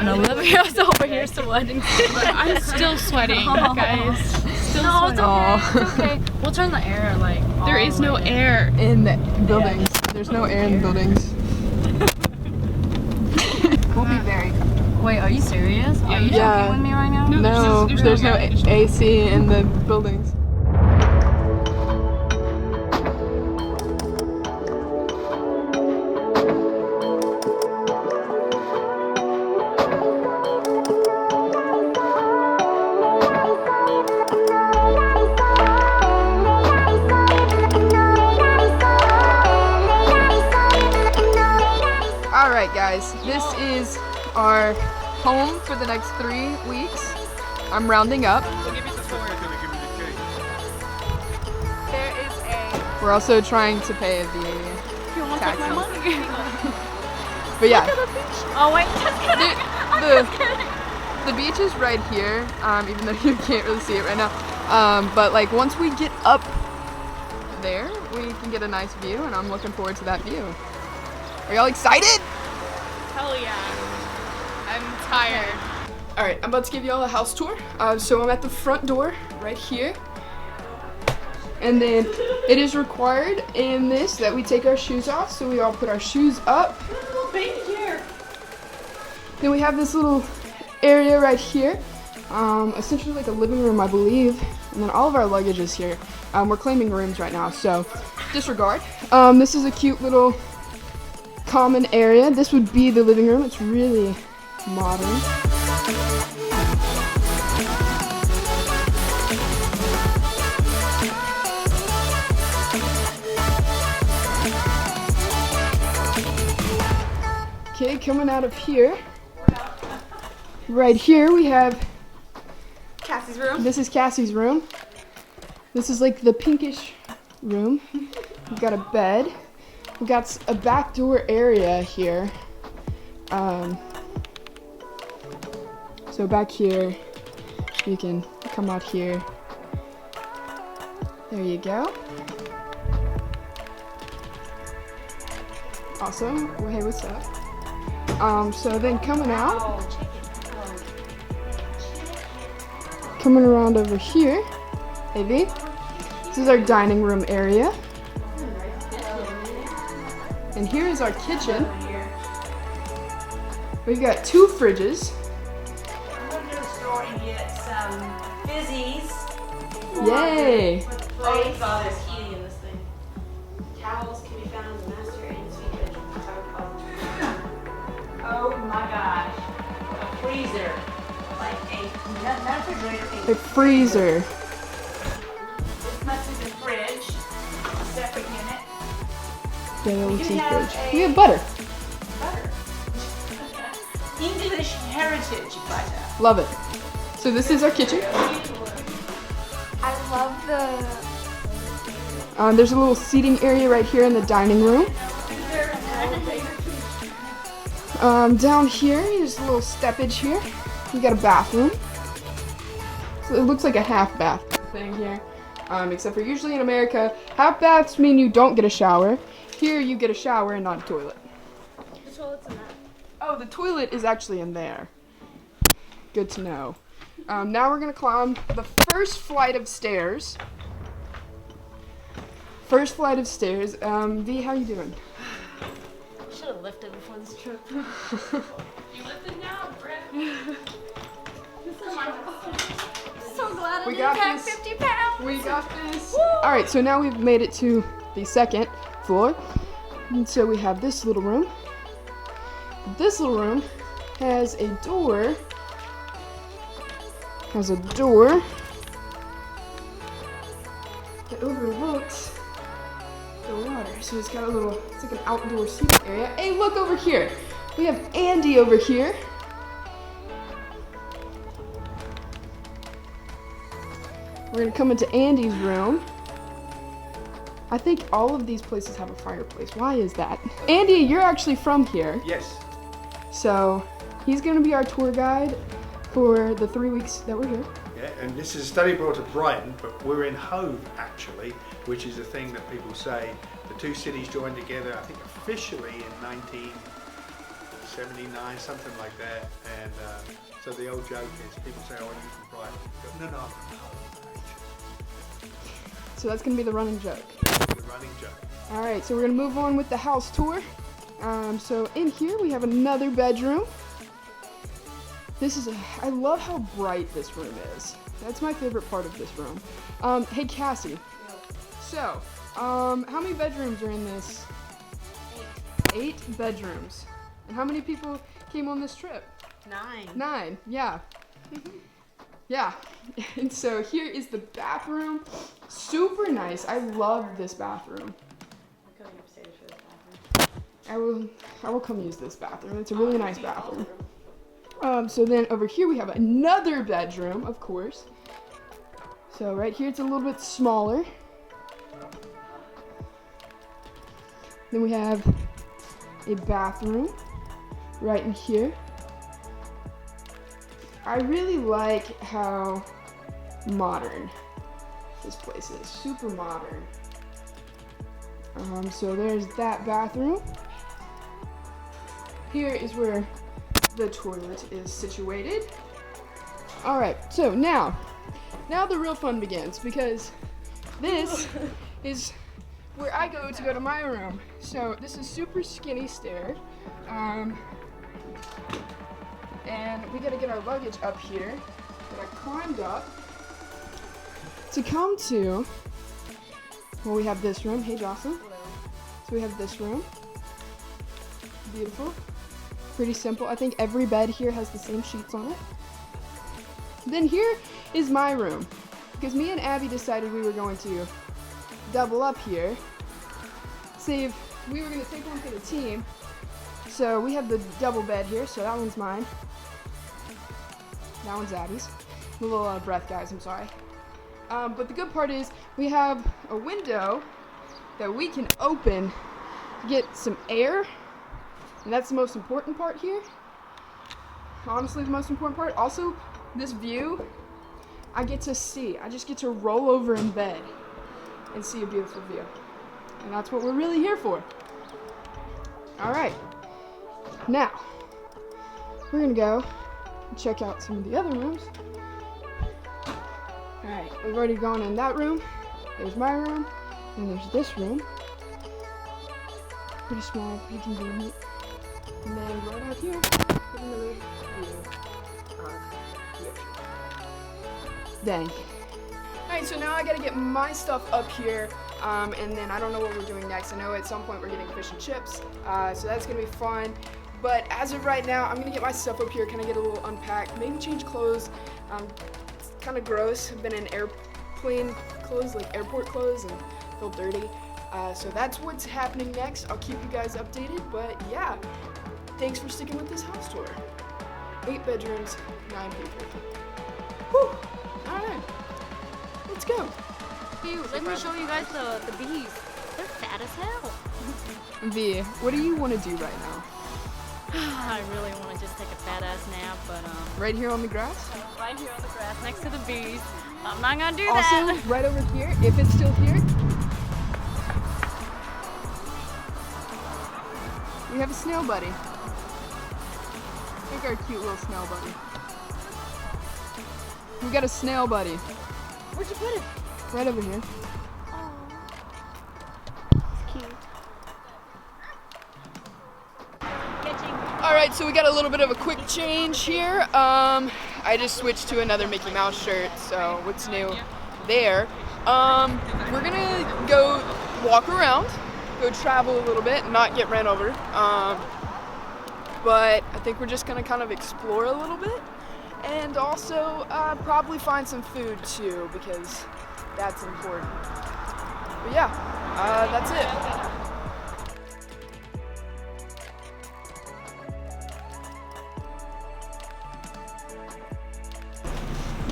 And Olivia's over here sweating. I'm still sweating, guys. Still No, it's sweating. okay. It's okay. We'll turn the air like. There is no air. In the buildings. There's no air in the buildings. We'll be very comfortable. Wait, are you serious? Are you Yeah. joking with me right now? No, there's no AC in the buildings. Alright guys, this is our home for the next 3 weeks. I'm rounding up. There is a... We're also trying to pay the taxes. But yeah. Oh wait, The beach is right here, even though you can't really see it right now. But like once we get up there, we can get a nice view, and I'm looking forward to that view. Are y'all excited? Hell yeah. I'm tired. Alright, I'm about to give y'all a house tour. So I'm at the front door right here. And then it is required in this that we take our shoes off, so we all put our shoes up. Then we have this little area right here, essentially like a living room, I believe. And then all of our luggage is here. We're claiming rooms right now, so disregard. This is a cute little common area. This would be the living room. It's really modern. Okay, coming out of here. Right here we have Cassie's room. This is Cassie's room. This is like the pinkish room. We've got a bed. We've got a back door area here. So back here, you can come out here. There you go. Awesome. Well, hey, what's up? So then coming out, coming around over here, maybe. This is our dining room area. And here is our kitchen. We've got 2 fridges. I'm going to the store and get some fizzies. Yay! Oh, God, there's heating in this thing. Towels can be found in the master and suite bedroom. Oh my gosh. A freezer. Like not a refrigerator. A freezer. This must be the fridge. A separate unit. Daily You tea have fridge. a- We have butter. Butter. English heritage butter. Love it. So this is our kitchen. I love the. There's a little seating area right here in the dining room. Down here, there's a little steppage here. We got a bathroom. So it looks like a half bath thing here. Except for usually in America, half baths mean you don't get a shower. Here you get a shower and not a toilet. The toilet's in that. Oh, the toilet is actually in there. Good to know. Now we're gonna climb the first flight of stairs. First flight of stairs. V, how you doing? Should have lifted before this trip. You lifted now, Brett. So glad I We didn't got pack this. 50 pounds. We got this. All right, so now we've made it to the second floor. And so we have this little room. This little room has a door. Has a door that overlooks the water. So it's got a little, it's like an outdoor seating area. Hey, look over here. We have Andy over here. We're gonna come into Andy's room. I think all of these places have a fireplace. Why is that? Andy, you're actually from here. Yes. So he's gonna be our tour guide for the 3 weeks that we're here. Yeah, and this is a study abroad at Brighton, but we're in Hove actually, which is a thing that people say the 2 cities joined together, I think officially in 19 79, something like that. And so the old joke is people say, oh, you from Brighton. Go, no, I'm from Hove, actually. So that's gonna be the running joke. The running joke. All right, so we're gonna move on with the house tour. So in here we have another bedroom. I love how bright this room is. That's my favorite part of this room. Hey Cassie. So, how many bedrooms are in this? 8 bedrooms. And how many people came on this trip? 9. 9, yeah. Yeah. And so here is the bathroom. Super nice. I love this bathroom. I'm going upstairs for this bathroom. I will come use this bathroom. It's a really nice bathroom. So then over here we have another bedroom, of course. So right here it's a little bit smaller. Then we have a bathroom right in here. I really like how modern this place is. Super modern. So there's that bathroom. Here is where the toilet is situated. All right, so now the real fun begins, because this is where I go to my room. So this is super skinny stair. And we gotta get our luggage up here. But I climbed up to come to, well, we have this room. Hey, Jocelyn. So we have this room. Beautiful. Pretty simple. I think every bed here has the same sheets on it. Then here is my room, because me and Abby decided we were going to double up here. See if we were going to take one for the team. So we have the double bed here, so that one's mine. That one's Abby's. A little breath, guys, I'm sorry. But the good part is we have a window that we can open to get some air. And that's the most important part here. Honestly, the most important part. Also, this view, I get to see. I just get to roll over in bed and see a beautiful view. And that's what we're really here for. All right. Now, we're gonna go and check out some of the other rooms. All right, we've already gone in that room. There's my room, and there's this room. Pretty small, pretty convenient. And then right out here, there's another view of the ocean. Dang. Alright, so now I gotta get my stuff up here, and then I don't know what we're doing next. I know at some point we're getting fish and chips, so that's gonna be fun. But as of right now, I'm gonna get my stuff up here, kind of get a little unpacked, maybe change clothes. It's kind of gross. I've been in airplane clothes, like airport clothes, and feel dirty. So that's what's happening next. I'll keep you guys updated, but yeah. Thanks for sticking with this house tour. 8 bedrooms, 9 people. Whew! Alright, let's go. Hey, let me show you guys the bees. They're fat as hell. V, what do you want to do right now? I really want to just take a fat ass nap, but Right here on the grass? right here on the grass next to the bees. I'm not gonna do Also, that. right over here, if it's still here, we have a snail buddy. Look at our cute little snail buddy. We got a snail buddy. Where'd you put it? Right over here. It's cute. Alright, so we got a little bit of a quick change here. I just switched to another Mickey Mouse shirt, so what's new there? We're gonna go walk around, go travel a little bit, not get ran over. But I think we're just gonna kind of explore a little bit, and also probably find some food too, because that's important. But yeah, that's it.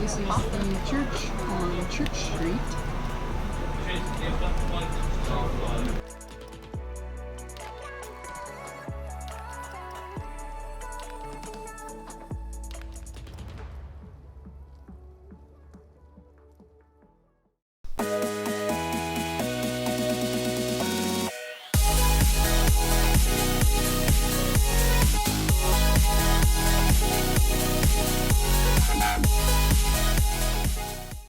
This is the church on Church Street.